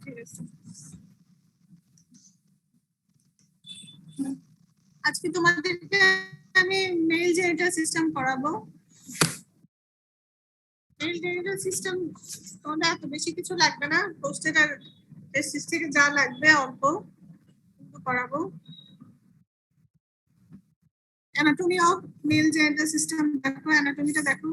ঠিক আছে। আজকে তোমাদেরকে আমি মেইল জেনারেটর সিস্টেম করাবো। মেইল জেনারেটর সিস্টেম তোমাদের এত বেশি কিছু লাগবে না, পোস্টেড আর টেস্ট থেকে যা লাগবে অল্প করাবো। Anatomy of mail generator system দেখো, অ্যানাটমিটা দেখো।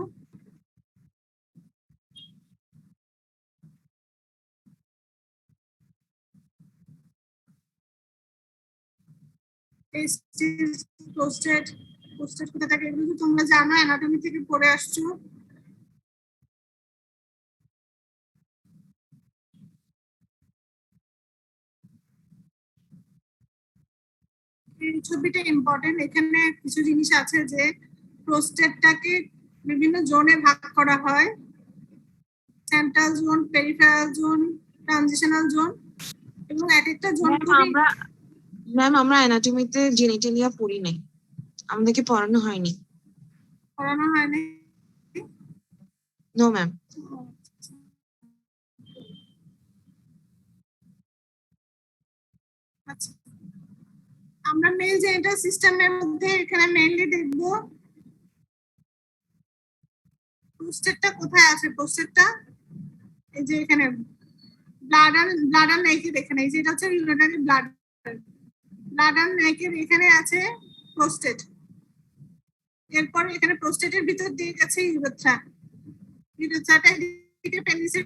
পোস্টেড পোস্টেড কোথা থেকে, এগুলো তোমরা জানো, অ্যানাটমি থেকে পড়ে আসছো। এই ছবিটা ইম্পর্টেন্ট, এখানে কিছু জিনিস আছে যে প্রোস্টেটটাকে বিভিন্ন জোনে ভাগ করা হয়, central zone, peripheral zone, transitional zone, এবং এক একটা জোন ম্যাম আমরা অ্যানাটমিতে জেনিটালিয়া পড়ি নাই, আমাদেরকে পড়ানো হয়নি। পড়ানো হয়নি? No ma'am. আচ্ছা, আমরা মেইল জেনারেটর সিস্টেমের মধ্যে এখানে মেইনলি দেখবো প্রোস্টেটটা কোথায় আছে। প্রোস্টেটটা এই যে এখানে ব্লাডার নাইকের এখানে, এই যে এটা হচ্ছে ইউরিনারি ব্লাডার নাইকের এখানে আছে প্রোস্টেট। এরপর এখানে প্রোস্টেটের ভিতর দিয়ে গেছে ইউরেথ্রা, ইউরেথ্রাটা এদিকে পেনিসের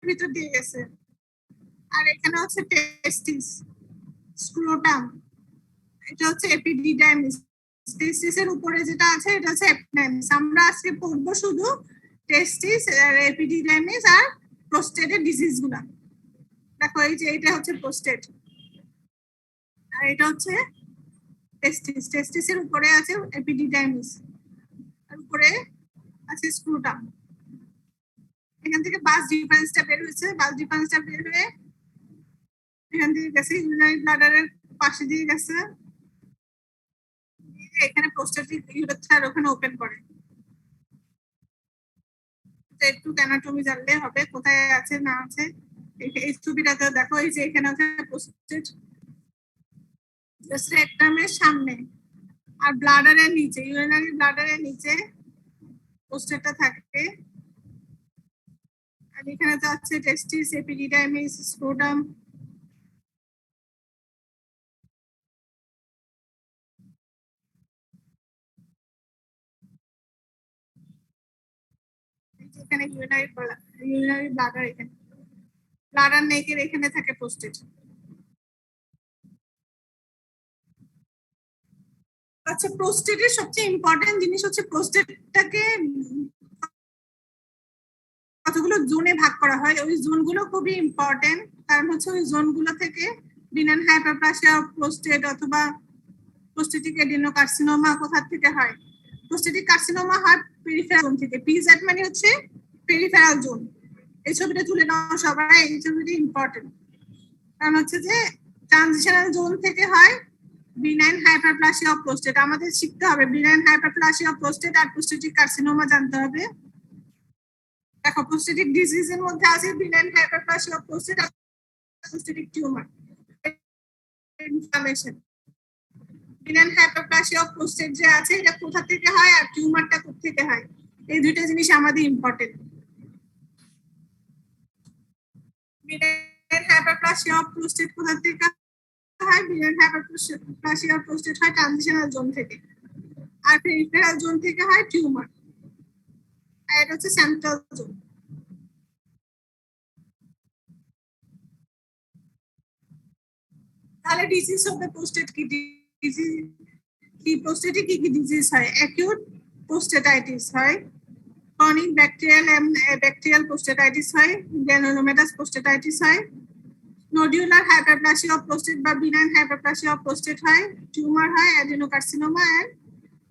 ভিতর দিয়ে গেছে। আর এখানে হচ্ছে টেস্টিস, স্ক্রোটাম, এটা হচ্ছে এপিডিডাইমিস। টেস্টিসের উপরে যেটা আছে এটা হচ্ছে এপিডাইমিস। আমরা আজকে পড়বো শুধু টেস্টিস আর এপিডিডাইমিস আর প্রোস্টেটের ডিজিজ গুলা। দেখো এই যে এটা হচ্ছে প্রোস্টেট আর এটা হচ্ছে টেস্টিস। টেস্টিসের উপরে আছে এপিডিডাইমিস আর উপরে আছে স্ক্রোটাম। এখান থেকে বাস ডিফারেন্সটা বের হয়েছে, বাস ডিফারেন্সটা বের হয়ে এখান থেকে গেছে ইউরিনারি ব্লাডারের পাশে দিয়ে গেছে, এখানে প্রোস্টেটিক ইউরেথ্রার ওখানে ওপেন করে। একটু অ্যানাটমি জানলে হবে কোথায় আছে না আছে। এই ছবিটাতে দেখো, এই যে এখানে আছে প্রোস্টেট, রেকটামের সামনে আর ব্লাডারের নিচে, ইউরিনারি ব্লাডারের নিচে প্রোস্টেটটা থাকে। আর এখানে তো আছে টেস্টিস, এপিডিডাইমিস, স্ক্রোটাম। এখানে ইউরিনারি ব্লাডার, এখানে ব্লাডার নেকের এখানে থাকে প্রোস্টেট। আচ্ছা, প্রোস্টেটের সবচেয়ে ইম্পর্টেন্ট জিনিস হচ্ছে প্রোস্টেটটাকে কতগুলো জোনে ভাগ করা হয়। ওই জোনগুলো খুবই ইম্পর্টেন্ট, কারণ হচ্ছে ওই জোনগুলো থেকে বিনান হাইপারপ্লাসিয়া অফ প্রোস্টেট অথবা প্রোস্টেটিক এডিনোকার্সিনোমা কোথা থেকে হয়। প্রোস্টেটিক কার্সিনোমা হয় পেরিফেরাল জোন থেকে। পিজেড মানে হচ্ছে পেরিফেরাল জোন। এই ছবিটা তুলে নাও সবাই, এই ছবিটি ইম্পর্টেন্ট, কারণ হচ্ছে যে ট্রানজিশনাল জোন থেকে হয় বিনাইন হাইপারপ্লাসিয়া অফ প্রোস্টেট। আমাদের শিখতে হবে বিনাইন হাইপারপ্লাসিয়া অফ প্রোস্টেট আর প্রোস্টেটিক কার্সিনোমা জানতে হবে। দেখো, প্রোস্টেটিক ডিজিজের মধ্যে আছে বিনাইন হাইপারপ্লাসিয়া অফ প্রোস্টেট আর prostatic tumour inflammation. Benign hyperplasia of prostate যে আছে এটা কোথা থেকে হয় আর টিউমারটা কোথা থেকে হয়, এই দুইটা জিনিস আমাদের important. Benign hyperplasia of prostate কোথা থেকে হয়? বিনাইন হাইপারপ্লাসিয়া অফ প্রোস্টেট হয় ট্রানজিশনাল জোন থেকে, আর পেরিফেরাল জোন থেকে হয় টিউমার, আর এটা হচ্ছে সেন্ট্রাল জোন। তাহলে ডিজিজ অফ দ্য প্রোস্টেট কি? ডিজিজ কি প্রোস্টেটে কি কি ডিজিজ হয়? অ্যাকিউট প্রোস্টেটাইটিস হয়, ক্রনিক ব্যাকটেরিয়াল প্রোস্টেটাইটিস হয়, গ্রানুলোমাটাস প্রোস্টেটাইটিস হয়, নোডুলার হাইপারপ্লাসিয়া অফ প্রোস্টেট বা বিনাইন হাইপারপ্লাসিয়া অফ প্রোস্টেট হয়, টিউমার হয়, adenocarcinoma and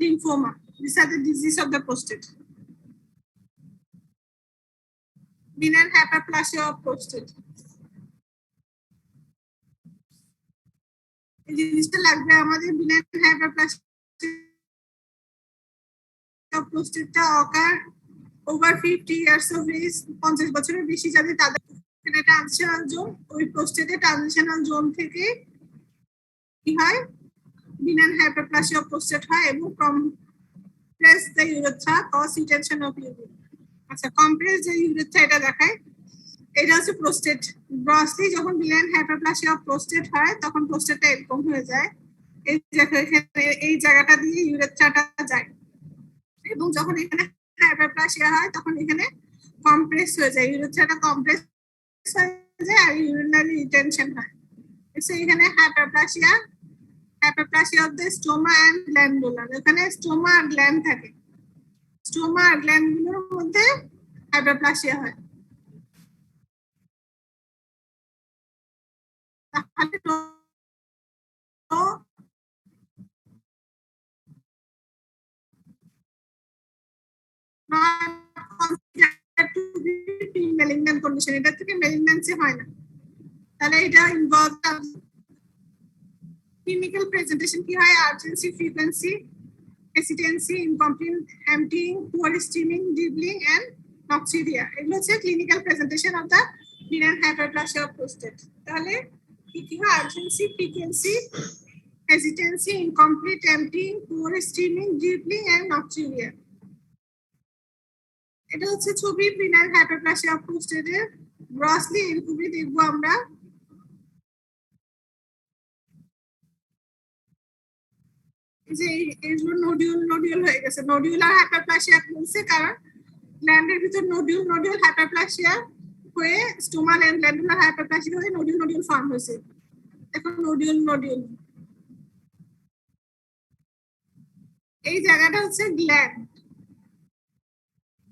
lymphoma. These are the disease of the prostate. Benign hyperplasia of prostate. এই জিনিসটা লাগবে আমাদের। benign hyperplasia of prostate টা occur over 50 years of age, 50 বছরের বেশি যাদের, তাদের এখানে ট্রানজিশনাল জোন, ওই প্রোস্টেটে ট্রানজিশনাল জোন থেকে কি হয়, বিনান হাইপারপ্লাসিয়া অফ প্রোস্টেট হয় এবং compress the urethra cause retention of urine. আচ্ছা, কম্প্রেস যে ইউরেথ্রা এটা দেখায়, এটা হচ্ছে প্রোস্টেট। গ্রসলি যখন বিনান হাইপারপ্লাসিয়া অফ প্রোস্টেট হয় তখন প্রোস্টেটটা এরকম হয়ে যায়, এই জায়গাটা দিয়ে ইউরেথ্রাটা যায়, এবং যখন এখানে হাইপারপ্লাসিয়া হয় তখন এখানে কম্প্রেস হয়ে যায়, ইউরেথ্রাটা কম্প্রেস হয়ে যায় আর ইউরিনারি রিটেনশন হয়। সো এখানে hyperplasia of the stroma and glandular, এখানে স্টোমা আর গ্ল্যান্ড থাকে, স্টোমা আর গ্ল্যান্ডগুলোর মধ্যে হাইপারপ্লাসিয়া হয়। ম্যালিগন্যান্ট কন্ডিশন, এটা থেকে ম্যালিগন্যান্সি হয় না, তাহলে এটা ইনভলভ ক্লিনিক্যাল প্রেজেন্টেশন কি হয়, urgency, frequency, hesitancy, incomplete emptying, poor streaming, dribbling and nocturia, এগুলো হচ্ছে clinical presentation of the benign hyperplasia of prostate. তাহলে কি হয়, urgency, frequency, hesitancy, incomplete emptying, poor streaming, dribbling and nocturia. এটা হচ্ছে ছবি বিনান হাইপারপ্লাসিয়া অফ প্রোস্টেটের। Grossly এরকমই দেখবো আমরা। যে এইগুলো নোডিউল হয়ে গেছে, নোডিউলার হাইপারপ্লাসিয়া বলছে কারণ গ্ল্যান্ডের ভিতর নোডিউল হাইপারপ্লাসিয়া হয়ে স্টোমাল এন্ড গ্ল্যান্ডুলার হাইপারপ্লাসিয়া হয়ে নোডিউল ফর্ম হয়েছে। এখন নোডিউল এই জায়গাটা হচ্ছে গ্ল্যান্ড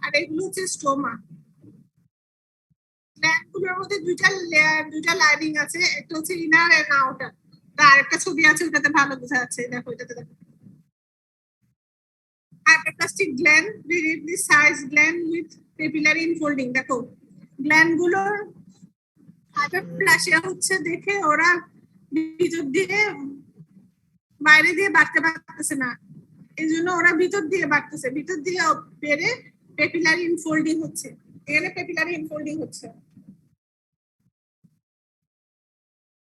আর এগুলো হচ্ছে স্টোমা। গ্ল্যান্ডগুলোর মধ্যে দুইটা লাইনিং আছে, একটা হচ্ছে ইনার এন্ড আউটার। আর একটা ছবি আছে ওটাতে ভালো বোঝা যাচ্ছে, দেখো এটাতে দেখো। Hyperplastic gland, relatively sized gland with papillary infolding, দেখো গ্ল্যান্ডগুলোর হাইপারপ্লাসিয়া হচ্ছে দেখে ওরা ভিতর দিয়ে বাইরে দিয়ে বাড়তে পারতেছে না, এই জন্য ওরা ভিতর দিয়ে বাড়তেছে, ভিতর দিয়ে বেড়ে পেপিলারি ইনফোল্ডিং হচ্ছে, এখানে পেপিলারি ইনফোল্ডিং হচ্ছে।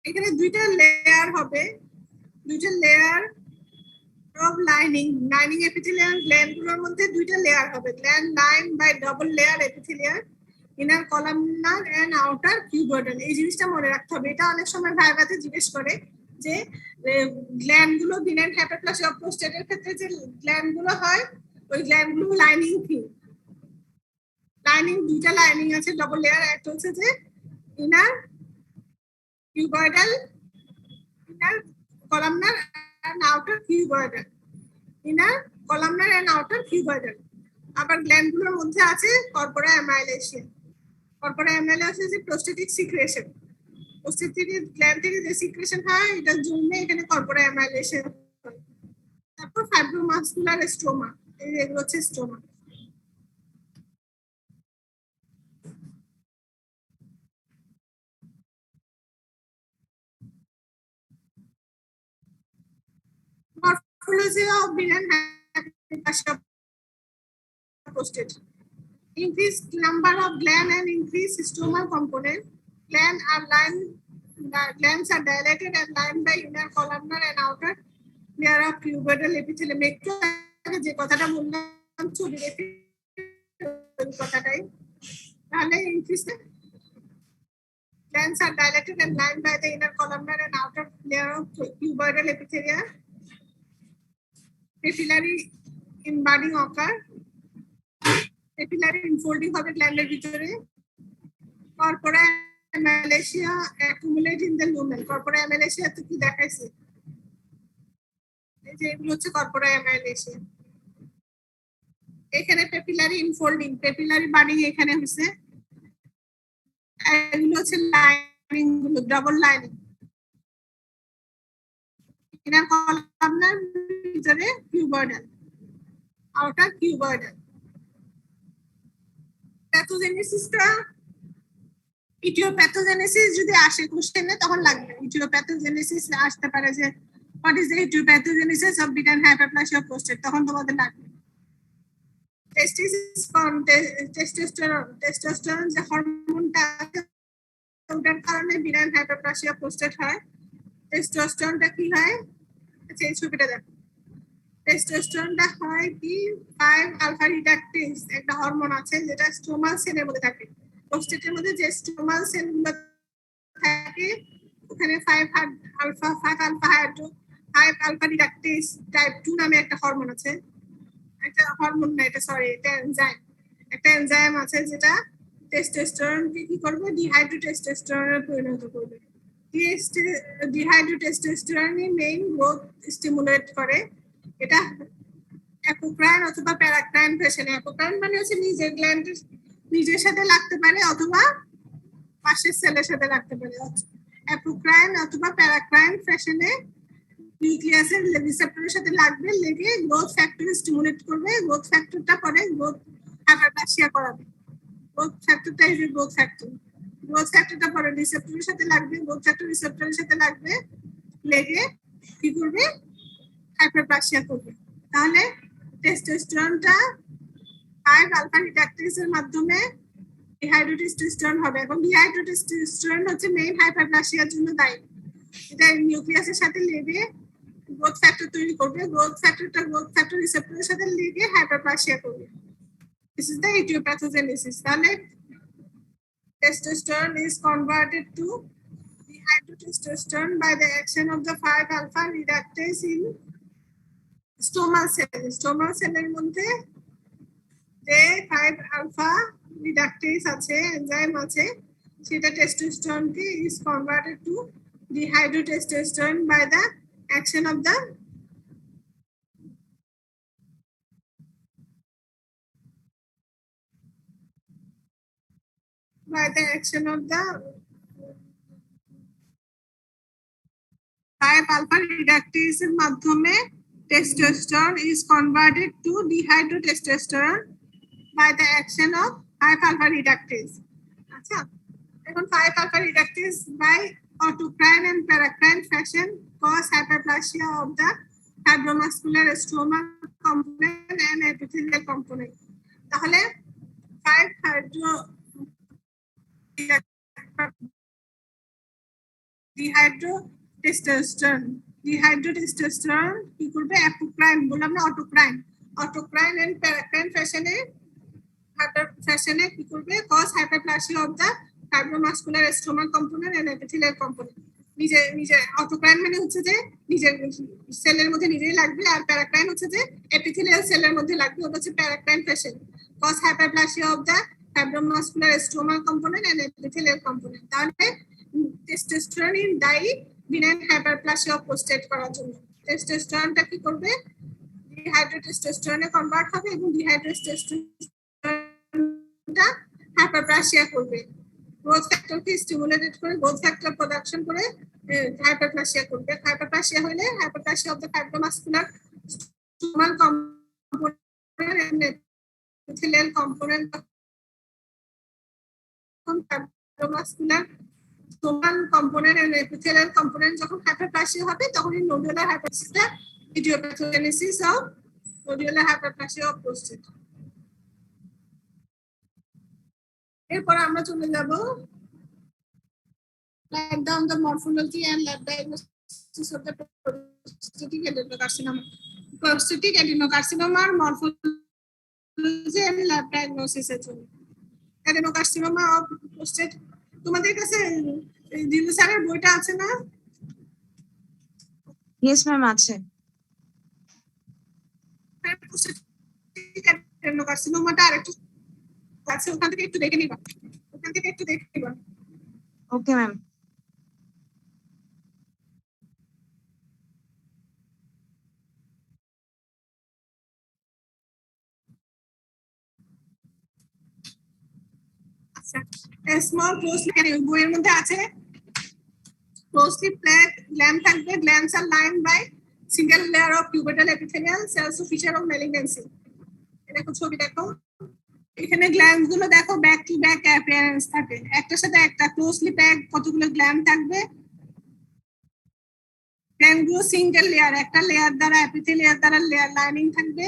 এখানে দুইটা লেয়ার হবে, দুইটা layer of lining epithelial gland গুলোর মধ্যে দুইটা লেয়ার হবে, gland lined by double layer epithelial, inner columnar and outer cuboidal। এই জিনিসটা মনে রাখতে হবে, এটা অনেক সময় ভাইভাতে জিজ্ঞেস করে যে গ্ল্যান্ড গুলো বিনান হাইপারপ্লাসিয়া অফ প্রোস্টেটের ক্ষেত্রে যে গ্ল্যান্ড গুলো হয় ওই গ্ল্যান্ড গুলো লাইনিং কি, লাইনিং দুইটা লাইনিং আছে ডাবল লেয়ার, একটা হচ্ছে যে inner cuboidal, inner columnar and outer cuboidal, inner columnar and outer cuboidal. আবার গ্ল্যান্ড গুলোর মধ্যে আছে কর্পোরা অ্যামাইলেশিয়া, কর্পোরা অ্যামাইলেশিয়া যে প্রোস্টেটিক সিক্রেশন, প্রোস্টেটিক গ্ল্যান্ড থেকে যে সিক্রেশন হয় এটার জন্য এখানে কর্পোরা অ্যামাইলেশিয়া হয়। তারপর ফাইব্রোমাসকুলার স্টোমা, এগুলো হচ্ছে stoma. Morphology of benign hyperplasia of prostate: increased number of gland and increased stomal component. Glands are dilated and lined by inner columnar and outer layer of cuboidal epithelium। একটু আগে যে কথাটা বললাম ছবি দেখে ওই কথাটাই, তাহলে increased glands are dilated and lined by the inner columnar and outer layer of cuboidal epithelium। Papillary inbudding occur, papillary infolding হবে গ্ল্যান্ডের ভিতরে। Corpora amylacea accumulate in the lumen। Corpora amylacea তো কি দেখাইছে, এই যে এগুলো হচ্ছে কর্পোরা অ্যামাইলেশিয়া। এখানে পেপিলারি ইনফোল্ডিং, পেপিলারি বাডিং এখানে হচ্ছে, এগুলো হচ্ছে লাইনিং গুলো, ডাবল লাইনিং। ইনার কলামনার ভিতরে কিউবয়েডাল, আউটার কিউবয়েডাল। প্যাথোজেনেসিসটা ইটিওপ্যাথোজেনেসিস যদি আসে কোশ্চেনে তখন লাগবে, ইটিওপ্যাথোজেনেসিস আসতে পারে যে what is the etiopathogenesis of benign hyperplasia of prostate, তখন তোমাদের লাগবে। টেস্টোস্টেরন যে হরমোনটা ওটার কারণে বিনাইন হাইপারপ্লাসিয়া প্রোস্টেট হয়। টেস্টোস্টেরনটা কি হয়, আচ্ছা এই ছবিটা দেখো, টেস্টোস্টেরনটা হয় কি 5 আলফা রিডাকটেজ একটা হরমোন আছে যেটা স্ট্রোমাল সেলের মধ্যে থাকে। প্রোস্টেটের মধ্যে যে স্ট্রোমাল সেলগুলো থাকে ওখানে 5 আলফা হাইড্রো 5 আলফা রিডাকটেজ টাইপ 2 নামে একটা হরমোন আছে। একটা হরমোন না, এটা সরি, এটা এনজাইম। একটা এনজাইম আছে যেটা টেস্টোস্টেরনকে কি করবে, ডিহাইড্রোটেস্টোস্টেরনে পরিণত করবে। ডিহাইড্রোটেস্টোস্টেরনই মেইন গ্রোথ স্টিমুলেট করে। এটা অ্যাপোক্রাইন অথবা প্যারাক্রাইন ফ্যাশনে, অ্যাপোক্রাইন মানে হচ্ছে নিজের গ্ল্যান্ডের নিজের সাথে লাগতে পারে অথবা পাশের সেলের সাথে লাগতে পারে। অ্যাপোক্রাইন অথবা প্যারাক্রাইন ফ্যাশনে নিউক্লিয়াসের রিসেপ্টরের সাথে লাগবে, লেগে গ্রোথ ফ্যাক্টর স্টিমুলেট করবে। গ্রোথ ফ্যাক্টরটা পরে গ্রোথ হাইপারপ্লাসিয়া করাবে। গ্রোথ ফ্যাক্টরটা ইজ গ্রোথ ফ্যাক্টর। গ্রোথ ফ্যাক্টরটা পরে রিসেপ্টরের সাথে লাগবে, গ্রোথ ফ্যাক্টর রিসেপ্টরের সাথে লাগবে, লেগে কি করবে, হাইপারপ্লাসিয়া করবে। তাহলে টেস্টোস্টেরনটা 5 আলফা রিডাকটেজের মাধ্যমে ডিহাইড্রোটেস্টোস্টেরন হবে। এবং ডিহাইড্রোটেস্টোস্টেরন হচ্ছে মেইন হাইপারপ্লাসিয়ার জন্য দায়ী। এটা নিউক্লিয়াসের সাথে লেগে গ্রোথ ফ্যাক্টর তৈরি করবে, গ্রোথ ফ্যাক্টর রিসেপ্টরের সাথে লেগে হাইপারপ্লাসিয়া করবে। This is the etiopathogenesis. তাহলে testosterone is converted to dihydrotestosterone by the action of the 5 alpha reductase in stromal cell. Stromal cell এর মধ্যে যে 5 alpha reductase আছে, এনজাইম আছে, সেটা টেস্টোস্টেরনকে is converted to dihydrotestosterone by the action of the alpha reductase এর মাধ্যমে testosterone is converted to dihydrotestosterone by the action of 5 alpha reductase. আচ্ছা, এখন 5 alpha reductase by autocrine and paracrine fashion cause hyperplasia of the fibromuscular stromal component and epithelial component. তাহলে 5 dihydrotestosterone কি করবে, apocrine বললাম না, অটোক্রাইন and প্যারাক্রাইন ফ্যাশনে কি করবে, cause hyperplasia of the fibromuscular stromal component and epithelial component. নিজে অটোক্রাইন মানে হচ্ছে যে নিজের সেলের মধ্যে নিজেই লাগবে, আর প্যারাক্রাইন হচ্ছে যে এপিথেলিয়াল সেলের মধ্যে লাগবে, ওটা হচ্ছে paracrine fashion. Cause hyperplasia of the fibromuscular stromal component and epithelial component. তাহলে টেস্টোস্টেরন ইন দায়ী বিনাইন হাইপারপ্লাসিয়া অফ প্রোস্টেট করার জন্য। টেস্টোস্টেরনটা কি করবে, ডিহাইড্রোটেস্টোস্টেরনে কনভার্ট হবে এবং ডিহাইড্রোটেস্টোস্টেরনটা হাইপারপ্লাসিয়া করবে। গ্রোথ ফ্যাক্টরকে স্টিমুলেটেড করে গ্রোথ ফ্যাক্টর প্রোডাকশন করে হাইপারপ্লাসিয়া করবে। হাইপারপ্লাসিয়া হলে hyperplasia of the fibromuscular stromal component and epithelial component. Fibromuscular stromal component and epithelial component যখন হাইপারপ্লাসিয়া হবে তখনই nodular hyperplasia, ইডিওপ্যাথোজেনেসিস of nodular hyperplasia of prostate. এরপর আমরা চলে যাব write down the morphology and lab diagnosis of the prostatic adenocarcinoma. Prostatic adenocarcinoma morphology and lab diagnosis এর জন্য। adenocarcinoma of prostate তোমাদের কাছে দিলু স্যারের বইটা আছে না? ইয়েস ম্যাম আছে। prostatic adenocarcinoma-টা আরেকটু আছে, ওখান থেকে একটু দেখে নিবা, ওকে ম্যাম। স্মল ক্লোজলি বইয়ের মধ্যে আছে, ক্লোজলি প্যাকড গ্ল্যান্ড থাকবে, glands are lined by single layer of cuboidal epithelial cells feature of malignancy. দেখো ছবি দেখো, এখানে গ্ল্যান্ড গুলো দেখো ব্যাক টু ব্যাক অ্যাপিয়ারেন্স থাকে, একটার সাথে একটা ক্লোজলি প্যাকড কতগুলো গ্ল্যান্ড থাকবে, গ্ল্যান্ড গুলো সিঙ্গেল লেয়ার, একটা লেয়ার দ্বারা এপিথেলিয়াল দ্বারা লেয়ার লাইনিং থাকবে।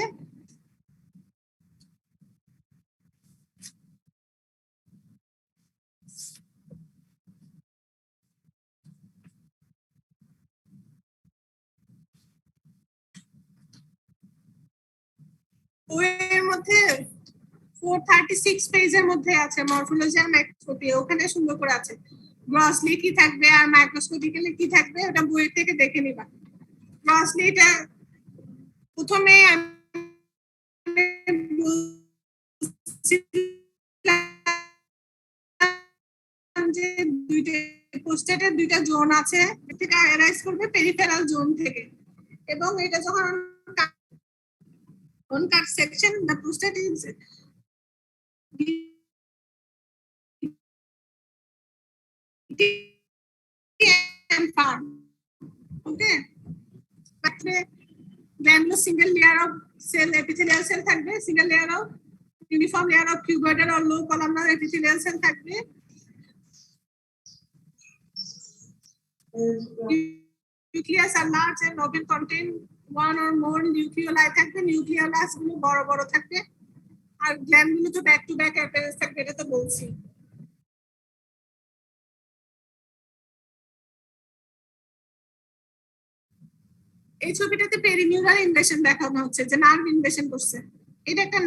বইয়ের মধ্যে 436 পেজের মধ্যে আছে মরফোলজি আর মাইক্রোস্কোপি, ওখানে সুন্দর করে আছে গ্রসলি কি থাকবে আর মাইক্রোস্কোপিক্যালি কি থাকবে, ওটা বই থেকে দেখে নিবা। গ্রসলি এটা প্রথমে যে দুইটা পোস্টেটের দুইটা জোন আছে, থেকে অ্যারাইজ করবে পেরিফেরাল জোন থেকে, এবং এটা যখন on cut section the prostate is and firm. Okay, then the single layer of cell epithelial cell থাকবে, single layer of uniform layer of cuboidal or low columnar epithelial cell থাকবে, nucleus are large and often contain one or more nucleoli থাকবে, nucleolus গুলো বড় বড় থাকবে, আর gland গুলো তো back to back appearance থাকবে, এটা তো বলছি। এই ছবিটাতে পেরিনিউরাল ইনভেশন দেখানো হচ্ছে, যে নার্ভ ইনভেশন করছে, এটা একটা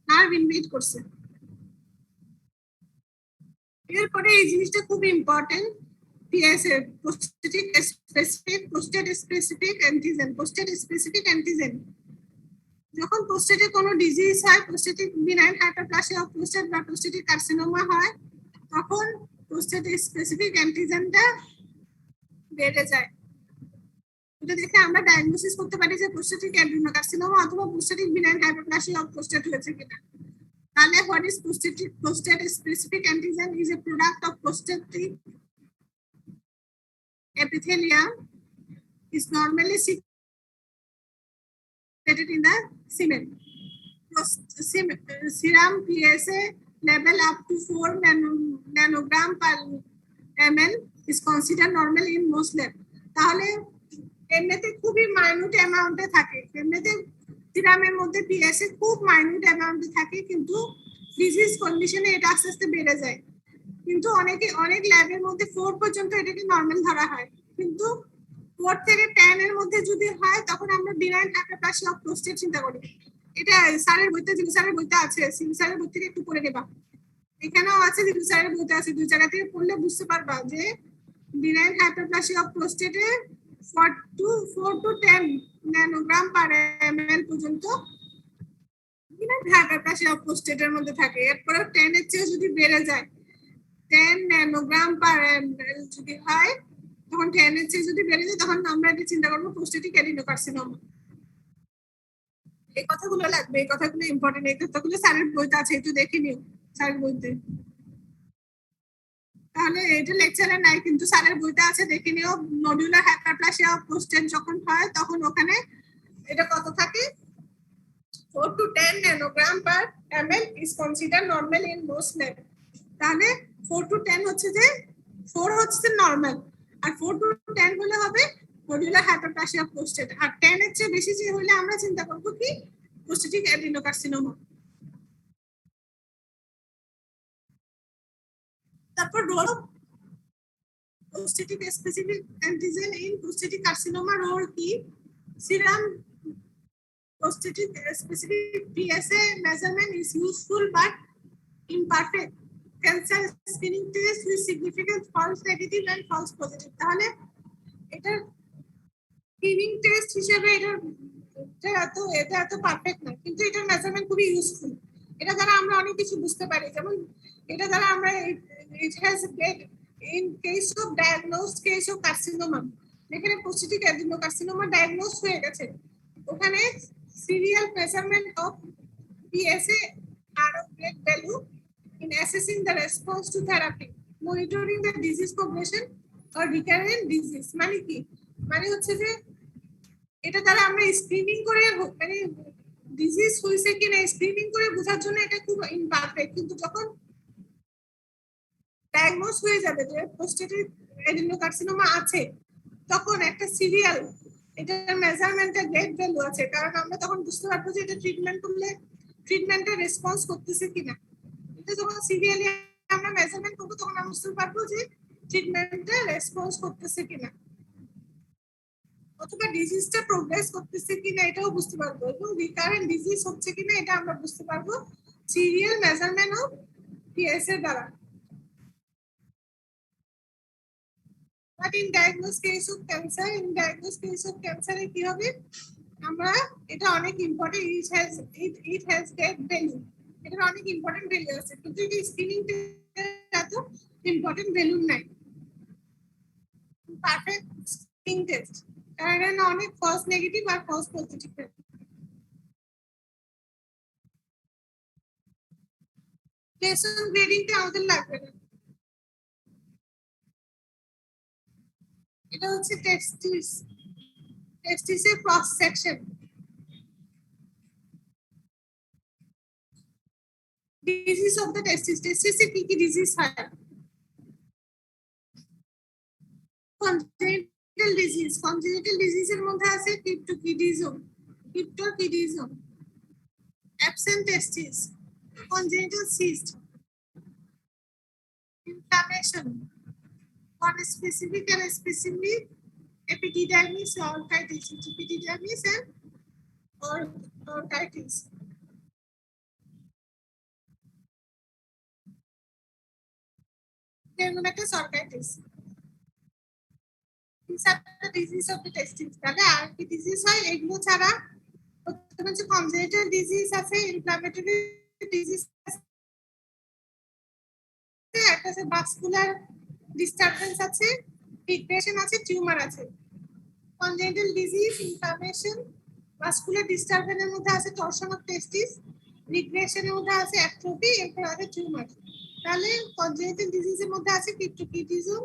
নার্ভ ইনভেড করছে। এরপরে এই জিনিসটা খুব important, PSA prostatic specific prostate specific antigen, prostate specific antigen. যখন প্রোস্টেটে কোনো ডিজিজ হয়, prostatic benign hyperplasia of prostate বা প্রোস্টেটিক কার্সিনোমা হয়, তখন প্রোস্টেট স্পেসিফিক অ্যান্টিজেনটা বেড়ে যায়। এটা দেখে আমরা ডায়াগনোসিস করতে পারি যে প্রোস্টেটিক অ্যাডেনোকার্সিনোমা অথবা prostatic benign hyperplasia of prostate হয়েছে কিনা। তাহলে what is prostate specific antigen is a product of prostatic epithelium, is normally secreted in the semen. Serum PSA level up to 4 nanogram per ml is considered normal in most lab. তাহলে এমনিতে খুবই minute অ্যামাউন্টে থাকে, এমনিতে সিরামের মধ্যে পিএসএ খুব minute অ্যামাউন্টে থাকে, কিন্তু disease কন্ডিশনে এটা আস্তে আস্তে বেড়ে যায়। কিন্তু অনেক ল্যাবের মধ্যে 4 পর্যন্ত এটাকে নরমাল ধরা হয়, কিন্তু 4 থেকে 10 এর মধ্যে যদি হয় তখন আমরা বিনাইন হাইপারপ্লাসিয়া অফ প্রোস্টেট চিন্তা করি। এটা স্যারের বইতে, স্যারের বইতে আছে, স্যারের বই থেকে একটু পড়ে নেবা, এখানেও আছে, স্যারের বইতে আছে, দুই জায়গা থেকে পড়লে বুঝতে পারবা যে বিনাইন হাইপারপ্লাসিয়া অফ প্রোস্টেটে 4 to 10 ন্যানোগ্রাম পার ml পর্যন্ত বিনাইন হাইপারপ্লাসিয়া অফ প্রোস্টেটের মধ্যে থাকে। এরপরে 10 এর চেয়ে যদি বেড়ে যায়, 10 ন্যানোগ্রাম পার ml যদি হয়, তখন 10 এর চেয়ে যদি বেড়ে যায়, তখন আমরা এটা চিন্তা করবো প্রোস্টেটিক অ্যাডিনোকার্সিনোমা। এই কথাগুলো লাগবে, এই কথাগুলো ইম্পর্টেন্ট, এই কথাগুলো স্যারের বইতে আছে, একটু দেখে নিও স্যারের বইতে। তাহলে এটা লেকচারে নাই, কিন্তু স্যারের বইতে আছে, দেখে নিও। নডুলার হাইপারপ্লাসিয়া অফ প্রোস্টেট যখন হয়, তখন ওখানে এটা কত থাকে, 4 to 10 nanogram per ml is considered normal in most lab. তাহলে 4 to 10 হচ্ছে যে 4 হচ্ছে নরমাল, আর 4 to 10 হলে হবে নডুলার হাইপারপ্লাসিয়া অফ প্রোস্টেট, আর 10 এর চেয়ে বেশি যে হলে আমরা চিন্তা করব কি প্রোস্টেটিক অ্যাডিনোকার্সিনোমা। তারপর role of prostatic specific antigen in prostatic carcinoma role কি, serum prostatic specific PSA measurement is useful but imperfect. Cancer screening test with significant false negative and false positive. তাহলে এটা স্ক্রিনিং টেস্ট হিসেবে এটা এত perfect না, কিন্তু এটার measurement খুবই ইউজফুল। এটা দ্বারা আমরা অনেক কিছু বুঝতে পারি, যেমন এটা দ্বারা আমরা it has great in case of diagnosed case of carcinoma, যেখানে প্রোস্টেটিক অ্যাডিনোকার্সিনোমা ডায়াগনোজ হয়ে গেছে, ওখানে serial measurement of PSA are of great value in assessing the response to therapy, monitoring the disease progression or recurrent disease. মানে কি, মানে হচ্ছে যে এটা দ্বারা আমরা স্ক্রিনিং করে, মানে ডিজিজ হয়েছে কিনা স্ক্রিনিং করে বোঝার জন্য এটা খুব ইমপারফেক্ট, কিন্তু যখন ডায়াগনোজ হয়ে যাবে যে প্রোস্টেটিক অ্যাডিনোকার্সিনোমা আছে, তখন একটা সিরিয়াল, এটার মেজারমেন্টের গ্রেট ভ্যালু আছে, কারণ আমরা তখন বুঝতে পারবো যে এটা ট্রিটমেন্ট করলে ট্রিটমেন্টের রেসপন্স করতেছে কিনা। এটা যখন সিরিয়ালি আমরা মেজারমেন্ট করবো, তখন আমরা বুঝতে পারবো যে ট্রিটমেন্টের রেসপন্স করতেছে কিনা। অথবা ডিজিজটা প্রোগ্রেস করতেছে কিনা এটাও বুঝতে পারবো, এবং রিকারেন্ট ডিজিজ হচ্ছে কিনা এটা আমরা বুঝতে পারবো সিরিয়াল মেজারমেন্ট অফ পিএস এর দ্বারা। But in diagnosed case of cancer, এ কি হবে, আমরা এটা অনেক important, it has great value, এটা অনেক ইম্পর্টেন্ট ভ্যালু আছে, কিন্তু এটা স্ক্রিনিং এত ইম্পর্টেন্ট ভ্যালু নাই। পারফেক্ট স্ক্রিনিং টেস্ট, কারণ এটা অনেক ফলস নেগেটিভ আর ফলস পজিটিভ। লেসন গ্রেডিংটা আমাদের লাগবে না, এটা হচ্ছে টেস্টিসের cross section. Disease of the টেস্টিসে কি কি ডিজিজ হয়? কনজেনিটাল ডিজিজের মধ্যে আছে cryptorchidism, absent testis, congenital cyst, inflammation, non-specific and specific epididymis orchitis, epididymis and orchitis. Pneumonitis orchitis. These are the disease of the testes. তাহলে আর কি ডিজিজ হয় এগুলো ছাড়া? প্রথমে হচ্ছে congenital disease আছে, inflammatory disease আছে, একটা আছে ভাস্কুলার ডিস্টারবেন্স আছে, ডিপ্রেশন আছে, টিউমার আছে। congenital disease, inflammation, vascular disturbance এর মধ্যে আছে torsion of testis, regression এর মধ্যে আছে atrophy, এরপর আছে টিউমার। তাহলে congenital disease এর মধ্যে আছে cryptorchidism,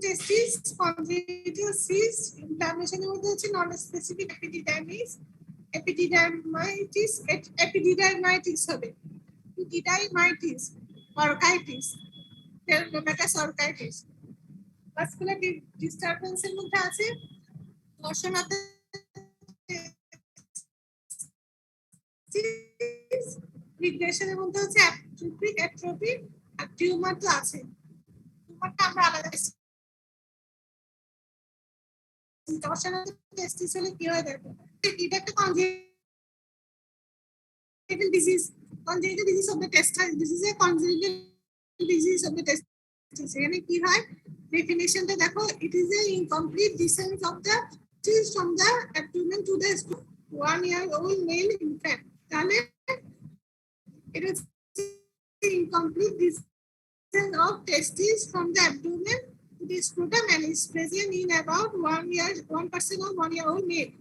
testis, congenital cyst, inflammation এর মধ্যে হচ্ছে non-specific epididymitis হবে, epididymitis, orchitis, pneumonitis orchitis। vascular disturbance এর মধ্যে আছে torsion of the testis, regression এর মধ্যে হচ্ছে atrophy আর টিউমার তো আছে। টিউমারটা আমরা আলাদা torsion of the testis হলে কি হয় দেখো, এটা একটা congenital disease of the testis, this is a congenital disease of the testis। এখানে কি হয় ডেফিনিশনটা দেখো, it is a incomplete descent of the testis from the abdomen to the 1-year-old male infant। তাহলে it is incomplete descent of testis from the abdomen to the scrotum and is present in about 1% of 1-year-old male।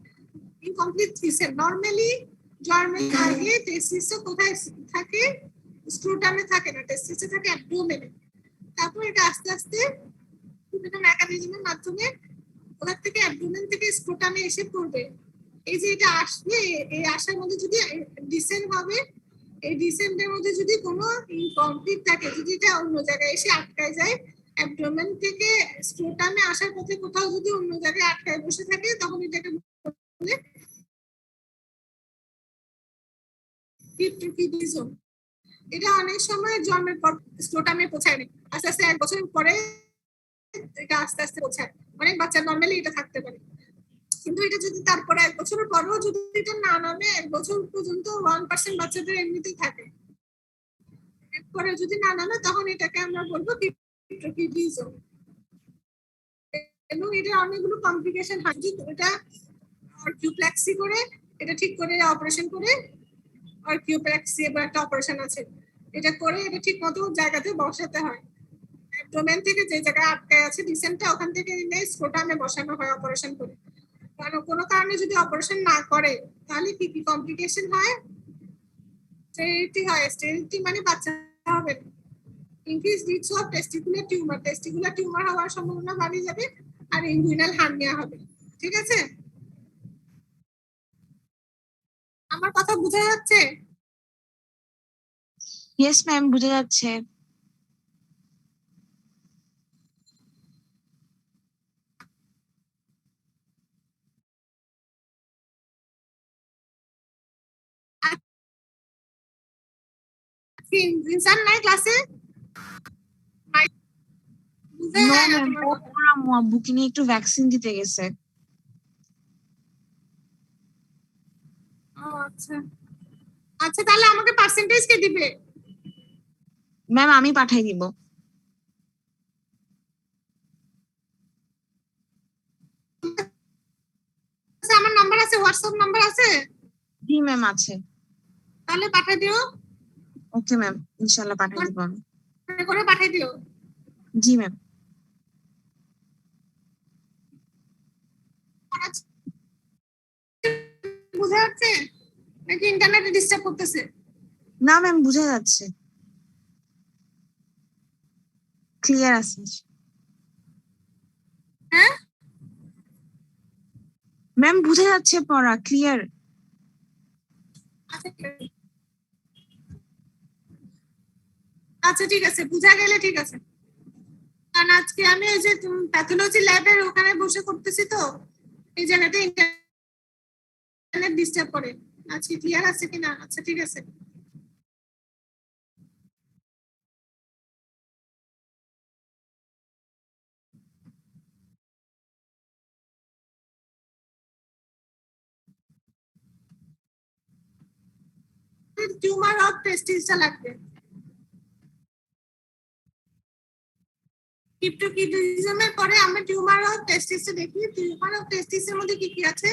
incomplete descent normally জন্মের আগে টেস্টিসটা কোথায় থাকে? স্ক্রোটামে থাকে না, টেস্টিসটা থাকে অ্যাবডোমেনে। তারপর এটা আস্তে আস্তে বিভিন্ন মেকানিজমের মাধ্যমে ওখান থেকে অ্যাবডোমেন থেকে স্ক্রোটামে এসে পড়বে। এই যে এটা আসবে, এই আসার মধ্যে যদি ডিসেন্ট হবে, এই ডিসেন্টের মধ্যে যদি কোনো ইনকমপ্লিট থাকে, যদি এটা অন্য জায়গায় এসে আটকায় যায়, অ্যাবডোমেন থেকে স্ক্রোটামে আসার পথে কোথাও যদি অন্য জায়গায় আটকায় বসে থাকে, তখন এটাকে বলে ক্রিপ্টোকিডিজম। এটা অনেক সময় জন্মের পর স্ক্রোটামে পৌঁছায় না, আস্তে আস্তে 1 বছর পরে এটা আস্তে আস্তে পৌঁছায়। অনেক বাচ্চা নর্মালি এটা থাকতে পারে, কিন্তু এটা যদি তারপরে 1 বছরের পরেও যদি এটা না নামে, 1 বছর পর্যন্ত 1% বাচ্চাদের এমনিতেই থাকে, এরপরে যদি না নামে তখন এটাকে আমরা বলবো ক্রিপ্টোকিডিজম। এবং এটা অনেকগুলো কমপ্লিকেশন হয়, এটা অর্কিওপ্লাক্সি করে এটা ঠিক করে অপারেশন করে, অর্কিওপ্লাক্সি এবার একটা অপারেশন আছে, এটা করে এটা ঠিক মতো জায়গাতে বসাতে হয়। অ্যাবডোমেন থেকে যে জায়গায় আটকায় আছে ডিসেন্টটা, ওখান থেকে নিয়ে স্ক্রোটামে বসানো হয় অপারেশন করে। কারণ কোনো কারণে যদি অপারেশন না করে তাহলে কি কি কমপ্লিকেশন হয়? স্টেরিলিটি হয়, স্টেরিলিটি মানে বাচ্চা হবে না। Increase risk of testicular tumour হওয়ার সম্ভাবনা বাড়ে যাবে, আর ইনগুইনাল হার্নিয়া হবে। ঠিক আছে, আমার কথা বোঝা যাচ্ছে? ইয়েস ম্যাম, বুঝা যাচ্ছে। ইনসান নাই ক্লাসে? নো ম্যাম, ওর আম্মু আব্বুকে নিয়ে একটু ভ্যাকসিন দিতে গেছে। আচ্ছা আচ্ছা, তাহলে আমাকে পার্সেন্টেজ কে দিবে? ম্যাম আমি পাঠাই দিব। আচ্ছা, আমার নাম্বার আছে, হোয়াটসঅ্যাপ নাম্বার আছে? জি ম্যাম আছে। তাহলে পাঠিয়ে দিও। ওকে ম্যাম, ইনশাল্লাহ পাঠাই দিব আমি। করে পাঠিয়ে দিও। জি ম্যাম। বুঝা যাচ্ছে নাকি ইন্টারনেটে ডিস্টার্ব করতেছে? না ম্যাম, বুঝা যাচ্ছে, ক্লিয়ার আছে। হ্যাঁ ম্যাম বুঝা যাচ্ছে, পড়া ক্লিয়ার। আচ্ছা আচ্ছা ঠিক আছে, বুঝা গেলে ঠিক আছে। কারণ আজকে আমি ওই যে প্যাথোলজি ল্যাবের ওখানে বসে করতেছি, তো এই জায়গাতে ইন্টারনেট ডিস্টার্ব করে। আজকে ক্লিয়ার আছে কিনা? আচ্ছা ঠিক আছে। টিউমার অফ টেস্টিসটা লাগবে। ক্রিপ্টোকিডিজমের পরে আমরা টিউমার অফ টেস্টিসটা দেখি। টিউমার অফ টেস্টিসের মধ্যে কি কি আছে?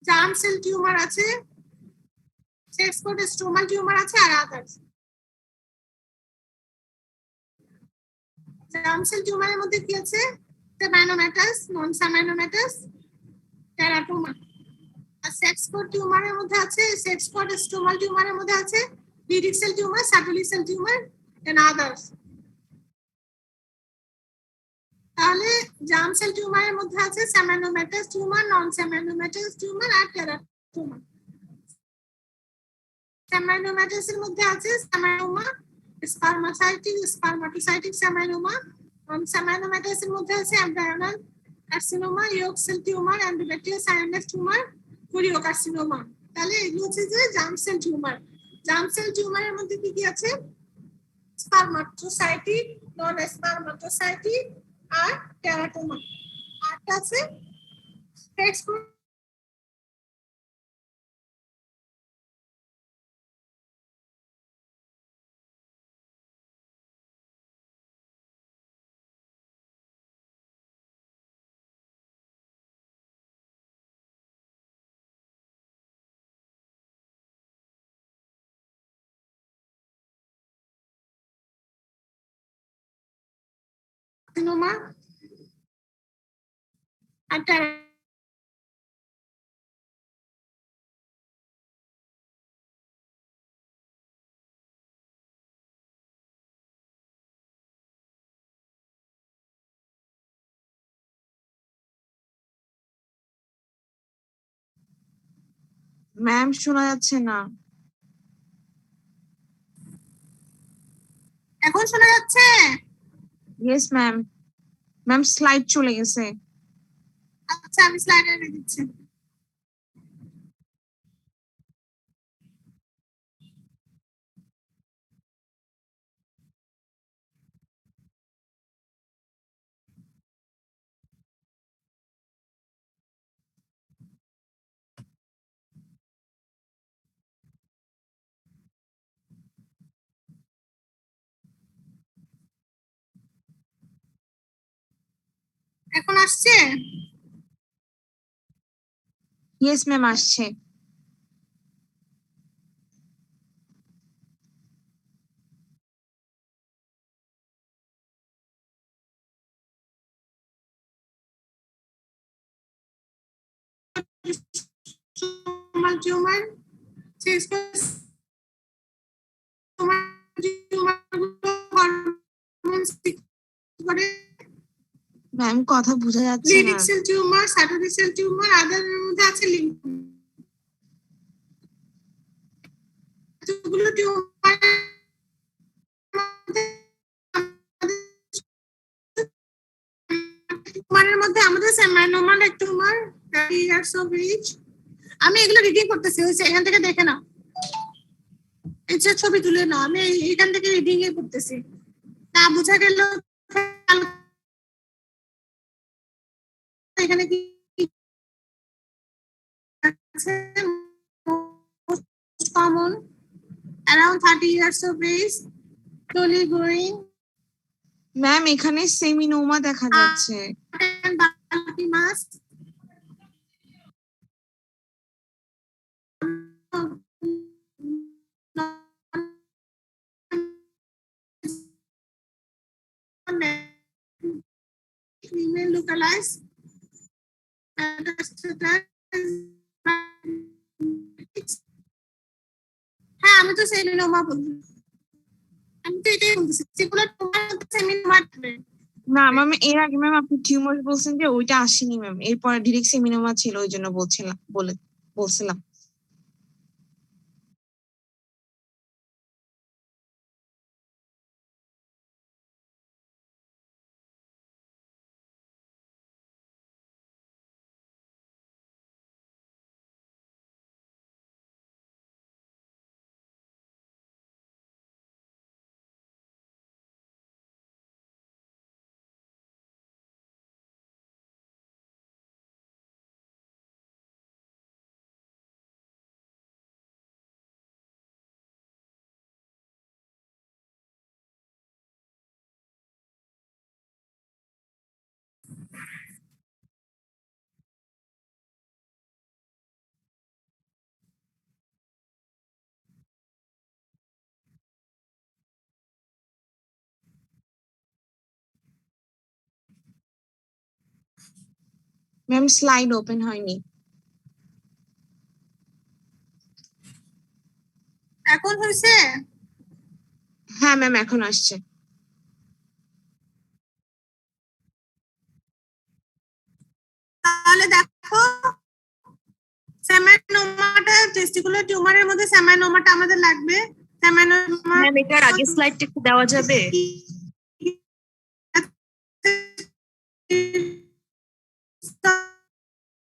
জার্ম সেল টিউমার আছে, সেক্স কোড স্ট্রোমাল টিউমার আছে, আর আদার্স। জার্ম সেল টিউমারের মধ্যে কি আছে? Seminomatous, non seminomatous, teratoma. আর সেক্স কোড টিউমারের মধ্যে আছে, সেক্স কোড স্ট্রোমাল টিউমারের মধ্যে আছে Leydig cell tumour, Sertoli cell tumour and others. তাহলে জার্ম সেল টিউমারের মধ্যে আছে seminomatous tumour, non seminomatous tumour আর টেরাটোমা। সেমাইনোমেটাসের মধ্যে আছে সেমাইনোমা, স্পারমাসাইটিক, স্পারমাটোসাইটিক সেমাইনোমা। নন সেমাইনোমেটাসের মধ্যে আছে embryonal carcinoma, yolk cell tumour, endometrial sinus tumour, choriocarcinoma. তাহলে এগুলো হচ্ছে যে germ cell tumour. Germ cell টিউমারের মধ্যে কি কি আছে? স্পারমাটোসাইটিক, নন স্পারমাটোসাইটিক আর টেরাটোমা। আরটা আছে সেক্স কার্সিনোমা আর ম্যাম শোনা যাচ্ছে না। এখন শোনা যাচ্ছে? Yes ma'am. ম্যাম স্লাইড চলে গেছে। আচ্ছা আমি স্লাইড এনে দিচ্ছি। এখন আসছে? ইয়েস ম্যাম আসছে। Stromal tumour, sex tumour hormone করে। ম্যাম কথা বোঝা যাচ্ছে না। Leydig cell tumour, Sertoli cell tumour, আদারের মধ্যে আছে লিম্ফোমা। টিউমার টিউমারের মধ্যে আমাদের seminomal tumour, years of age. আমি এগুলো রিডিং করতেছি, এখান থেকে দেখে নাও। যে ছবি তুলে নাও, আমি এখান থেকে রিডিং এ করতেছি, না বোঝা গেল এখানে কি আছে? most common, around 30 years of age, slowly growing, ma'am এখানে সেমিনোমা দেখা যাচ্ছে। and bulky mass, female localized, হ্যাঁ আমি তো সেমিনোমা বলছি, আমি তো এটাই বলতেছি, সেগুলো তোমার সেমিনোমা। না ম্যাম, এর আগে ম্যাম আপনি টিউমার বলছেন যে ওইটা আসেনি ম্যাম, এরপর ডিরেক্ট সেমিনোমা ছিল, ওই জন্য বলছিলাম। ম্যাম স্লাইড ওপেন হয়নি। এখন হয়েছে? হ্যাঁ ম্যাম এখন আসছে। তাহলে দেখো সেমানোমাটা, টেস্টিকুলার টিউমারের মধ্যে সেমানোমাটা আমাদের লাগবে। সেমানোমা ম্যাম এটার আগে স্লাইডটা একটু দেওয়া যাবে?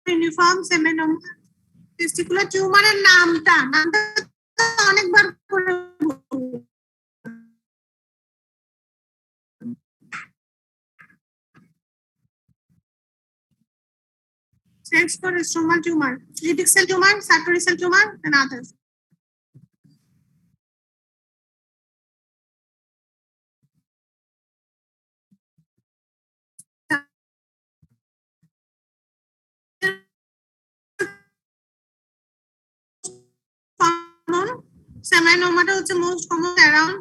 ইউনিফর্ম সেমানোমা, টেস্টিকুলার টিউমারের নামটা অনেকবার করে sex for stromal tumor, lytic cell tumor, Sartori cell tumor, and others. Common seminoma হচ্ছে most common around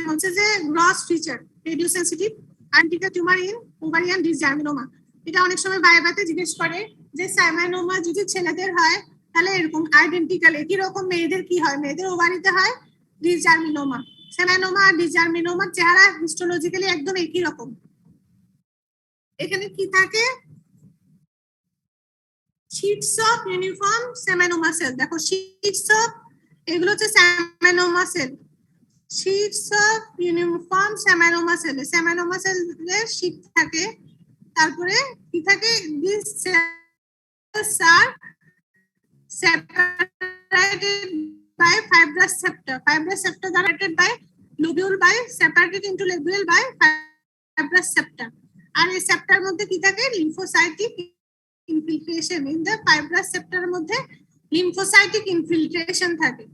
হচ্ছে যে গ্রস ফিচার রেডিও সেন্সিটিভ আন্টিকা টিউমার ইন ওভারিয়ান ডিসজার্মিনোমা। এটা অনেক সময় ভাইবাতে জিজ্ঞেস করে যে সেমানোমা যদি ছেলেদের হয় তাহলে এরকম আইডেন্টিক্যাল একই রকম মেয়েদের কি হয়, মেয়েদের ওভারিতে হয় ডিসজার্মিনোমা। সেমানোমা আর ডিসজার্মিনোমার চেহারা হিস্টোলজিক্যালি একদম একই রকম। এখানে কি থাকে? Sheets of uniform seminoma cell. দেখো শীটস অফ, এগুলো হচ্ছে seminoma cell. Sheets of uniform seminoma cell, seminoma সেলের শীট থাকে। তারপরে কি থাকে? This cells are separated by fibrous septa, fibrous septa separated by lobule by separated into lobule by fibrous septa। আর এই sceptre মধ্যে কি থাকে? Lymphocytic infiltration. In the fibrous সেপ্টার মধ্যে লিম্ফোসাইটিক ইনফিল্ট্রেশন থাকে।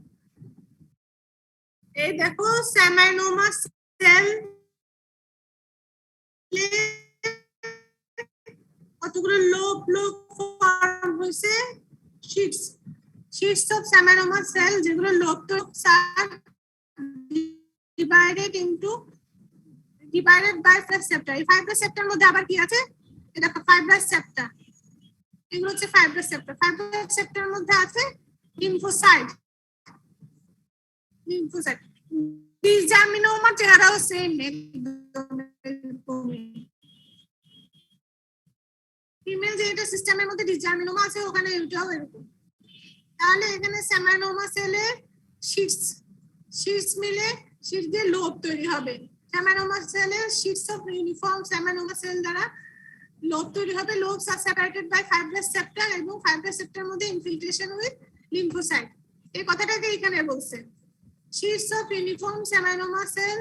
এই দেখো সেমানোমা সেল কতগুলো লোব ফর্ম হয়েছে, শীটস, শীটস অফ সেমানোমা সেল, যেগুলো লোব তো ডিভাইডেড বাই ফাইব্রাস সেপ্টা। এই ফাইব্রাস সেপ্টার মধ্যে আবার কি আছে? এটা ফাইব্রাস সেপ্টা, এগুলো হচ্ছে ফাইব্রাস সেপ্টা। ফাইব্রাস সেপ্টার মধ্যে আছে লিম্ফোসাইট, লিম্ফোসাইট। ডিসজার্মিনোমার চেহারাও সেম, ফিমেল যেটা সিস্টেমের মধ্যে ডিসজার্মিনোমা আছে ওখানে এটাও এরকম। তাহলে এখানে সেমানোমা সেলে শীটস মিলে শীট দিয়ে লোব তৈরি হবে। সেমানোমা সেলে sheets of uniform seminoma cell দ্বারা লোব তৈরি হবে, লোবস আর সেপারেটেড বাই ফাইব্রাস সেপ্টা এবং ফাইব্রাস সেপ্টার মধ্যে ইনফিল্ট্রেশন উইথ লিম্ফোসাইট। এই কথাটাকে এখানে বলছে। Sheets of uniform seminoma cell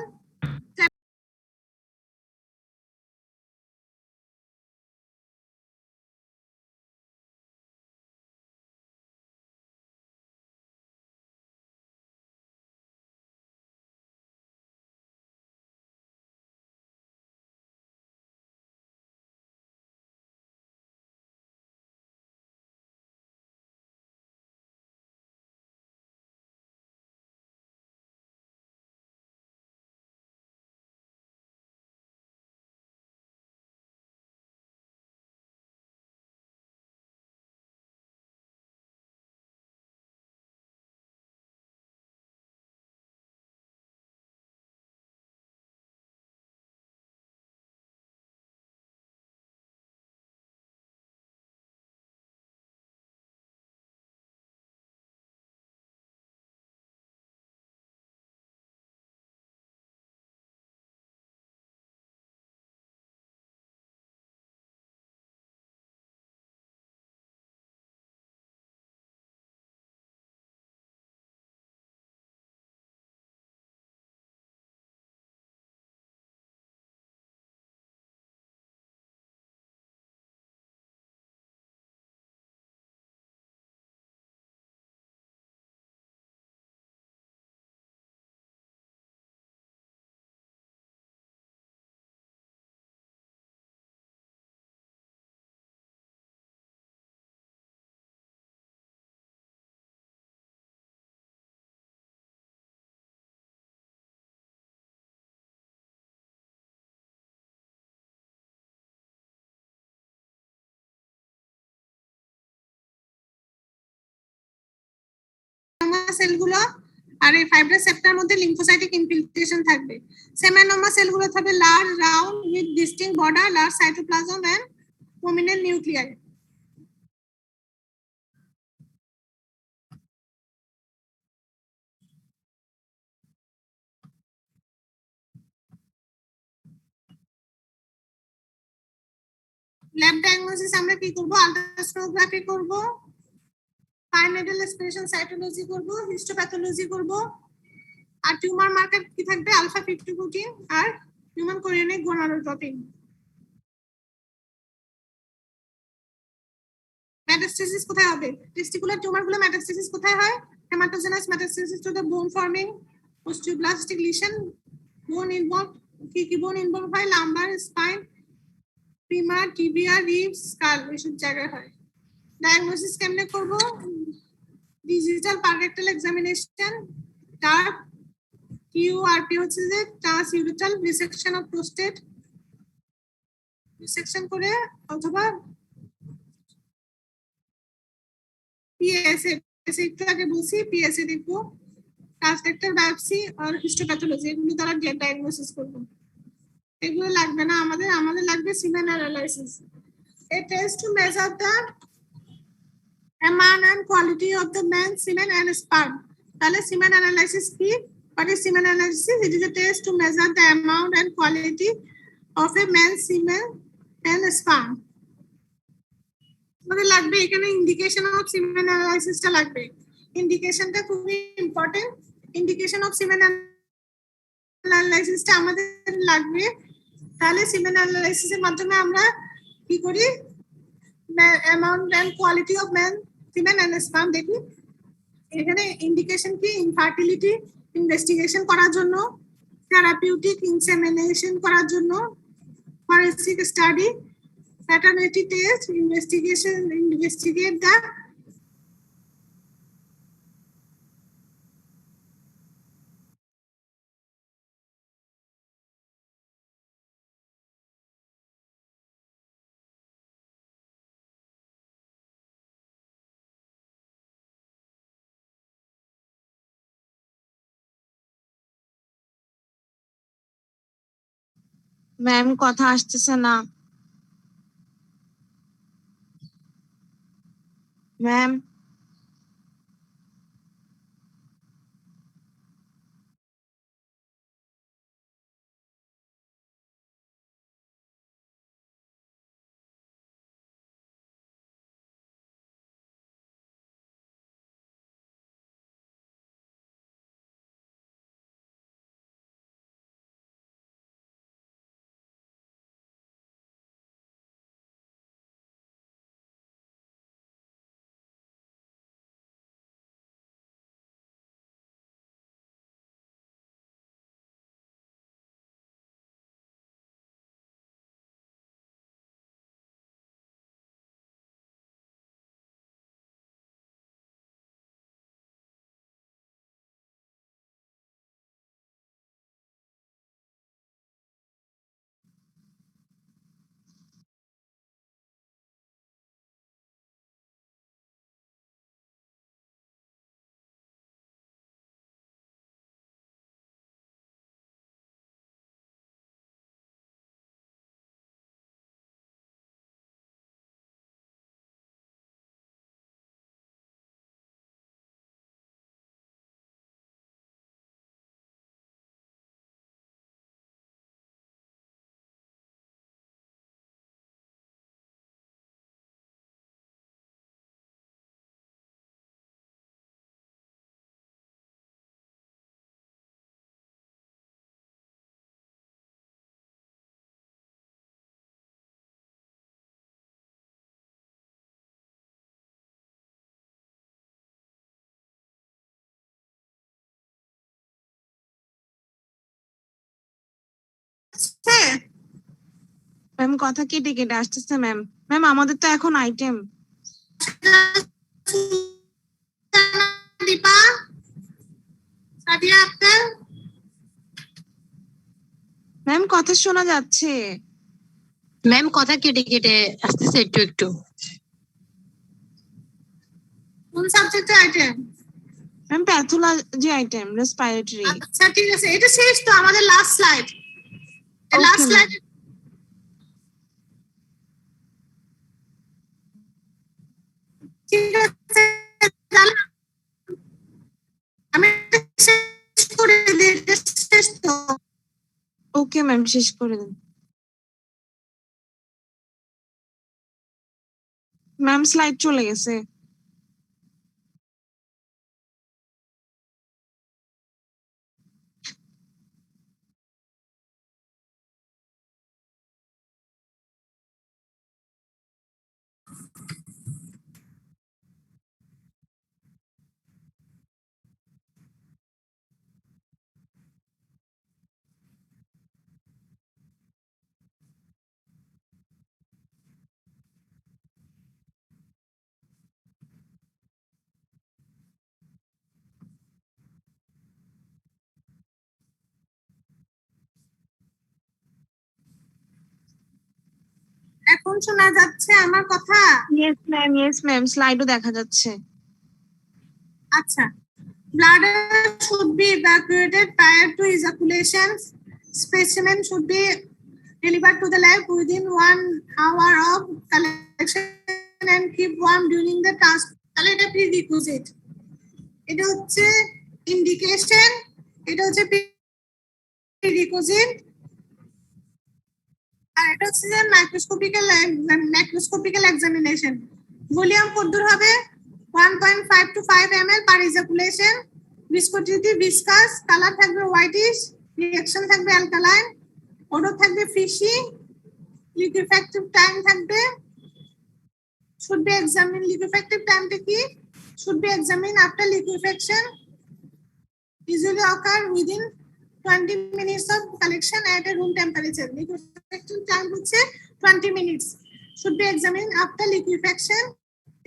সেলগুলো আর এই ফাইব্রাস সেপ্টার মধ্যে লিম্ফোসাইটিক ইনফিল্ট্রেশন থাকবে। সেমানোমা সেলগুলো থাকবে large round with distinct border, large cytoplasm and prominent nuclei. Lab diagnosis আমরা কি করব? আল্ট্রাসোনোগ্রাফি করব, পাইনেডাল এক্সপ্রেশন সাইটোলজি করব, হিস্টোপ্যাথোলজি করব, আর টিউমার মার্কার কি থাকবে? আলফা 50 প্রোটিন আর হিউম্যান কোরিয়ানিক গোনাডোট্রপিন। মেটাস্টেসিস কোথায় হবে? টেস্টিকুলার টিউমার গুলো মেটাস্টেসিস কোথায় হয়? Haematogenous metastasis to the bone forming osteoblastic lesion। Bone involve, কি বোন ইনভলভ হয়? Lumbar, spine, femur, tibia, ribs, skull, এইসব জায়গায় হয়। ডায়াগনোসিস কেমনে করব? ডিজিটাল পাররেক্টাল এক্সামিনেশন, টার্প, কিউআরপি হচ্ছে যে transurethral resection of prostate, resection করে, অথবা পিএসএ, একটু আগে বলছি পিএসএ দেখবো, ট্রান্সরেক্টাল বায়োপসি আর হিস্টোপ্যাথোলজি, এগুলো দ্বারা ডায়াগনোসিস করব। এগুলো লাগবে না আমাদের, আমাদের লাগবে semen analysis. A test to measure the amount and quality of the man's semen and sperm। তাহলে semen analysis কি? What is semen analysis? It is a test to measure the amount and quality of a man's semen and sperm। আমাদের লাগবে এখানে indication of semen অ্যানালাইসিসটা লাগবে। ইন্ডিকেশনটা খুবই important. Indication of semen অ্যানালাইসিসটা আমাদের লাগবে। তাহলে সিমেন অ্যানালাইসিসের মাধ্যমে আমরা কি করি? Amount and quality of man semen and sperm দেখি। এখানে ইন্ডিকেশন কি? ইনফার্টিলিটি ইনভেস্টিগেশন করার জন্য, থেরাপিউটিক ইনসেমিনেশন করার জন্য, forensic study, paternity test, investigate the ma'am কথা আসতেছে না ম্যাম। ম্যাম কথা কেটে কেটে আসতেছে ম্যাম। ম্যাম আমাদের তো এখন আইটেম। দীপা, সাদিয়া আক্তার, ম্যাম কথা শোনা যাচ্ছে। ম্যাম কথা কেটে কেটে আসতেছে একটু একটু। কোন সাবজেক্টের item? Ma'am pathology item, respiratory. আচ্ছা ঠিক আছে, এটা শেষ তো আমাদের last slide. Okay, last ma'am. Slide ঠিক আছে, তাহলে আমি শেষ করে দিই, এটা শেষ তো। ওকে ম্যাম, শেষ করে দিন। ম্যাম স্লাইড চলে গেছে। এখন শোনা যাচ্ছে আমার কথা? ইয়েস ম্যাম, স্লাইডও দেখা যাচ্ছে। আচ্ছা, bladder should be evacuated prior to ejaculation. Specimen should be delivered to the lab within 1 hour of collection and keep warm during the transport. তাহলে এটা prerequisite, এটা হচ্ছে ইন্ডিকেশন, এটা হচ্ছে prerequisite, আর এটা হচ্ছে যে ম্যাক্রোস্কোপিক্যাল এক্সামিনেশন। ভলিউম কতদূর হবে? 1.5 to 5 ml per ejaculation. Viscosity viscous, colour থাকবে হোয়াইটিশ, রিঅ্যাকশন থাকবে অ্যালকালাইন, ওডর থাকবে ফিশি, লিকুইফ্যাক্টিভ টাইম থাকবে। শুড বি এক্সামিন, লিকুইফ্যাক্টিভ টাইমটা কি? Should be examine after liquefaction, usually occur within 20 minutes of collection at a room temperature. Liquefaction time হচ্ছে 20 minutes. Should be examined after liquefaction,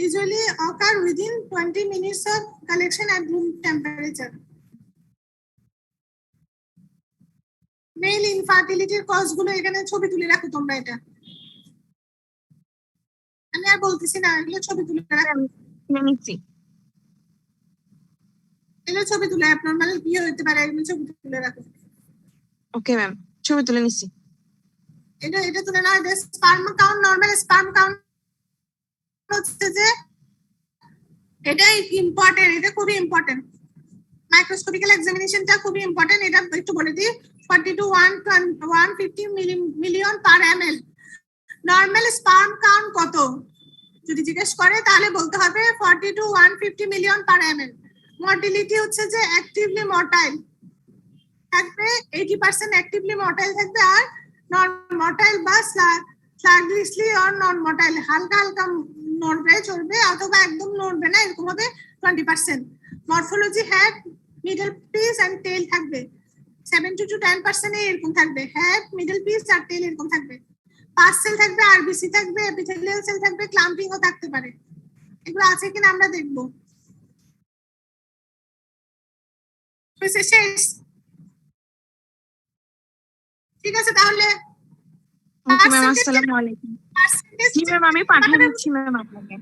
usually occur within 20 minutes of collection at room temperature. Male infertility cause গুলো এখানে ছবি তুলে রাখো তোমরা। এটা আমি আর বলতেছি না, এগুলো ছবি তুলে রাখো। এগুলো ছবি তুলে, অ্যাবনরমাল কি হতে পারে এগুলো ছবি তুলে রাখো। ওকে ম্যাম, ছবি তুলে নিছি। এটা তুলে নাও। Sperm count, normal sperm count হচ্ছে যে এটাই ইম্পর্টেন্ট, এটা খুবই ইম্পর্টেন্ট। মাইক্রোস্কোপিক্যাল এক্সামিনেশনটা খুবই ইম্পর্টেন্ট, এটা একটু বলে দিই। 40 to 150 million per ml। Normal sperm count কত যদি জিজ্ঞেস করে তাহলে বলতে হবে 40 to 150 million per ml। Motility হচ্ছে যে অ্যাক্টিভলি মর্টাইল থাকবে, 80% অ্যাক্টিভলি মর্টাইল থাকবে, আর নন মর্টাইল বা স্লাগলিশলি অর নন মর্টাইল, হালকা হালকা নড়বে চলবে অথবা একদম নড়বে না, এরকম হবে 20%। Morphology head, middle piece and tail থাকবে 70 to 10% এরকম থাকবে, হেড, মিডল পিস আর টেইল এরকম থাকবে। পাস সেল থাকবে, আরবিসি থাকবে, এপিথেলিয়াল সেল থাকবে, ক্লাম্পিংও থাকতে পারে। এগুলো আছে কিনা আমরা দেখবো। শেষ, ঠিক আছে তাহলে। ওকে ম্যাম, আসসালামু আলাইকুম। জি ম্যাম, আমি পাঠিয়ে দিচ্ছি ম্যাম আপনাকে।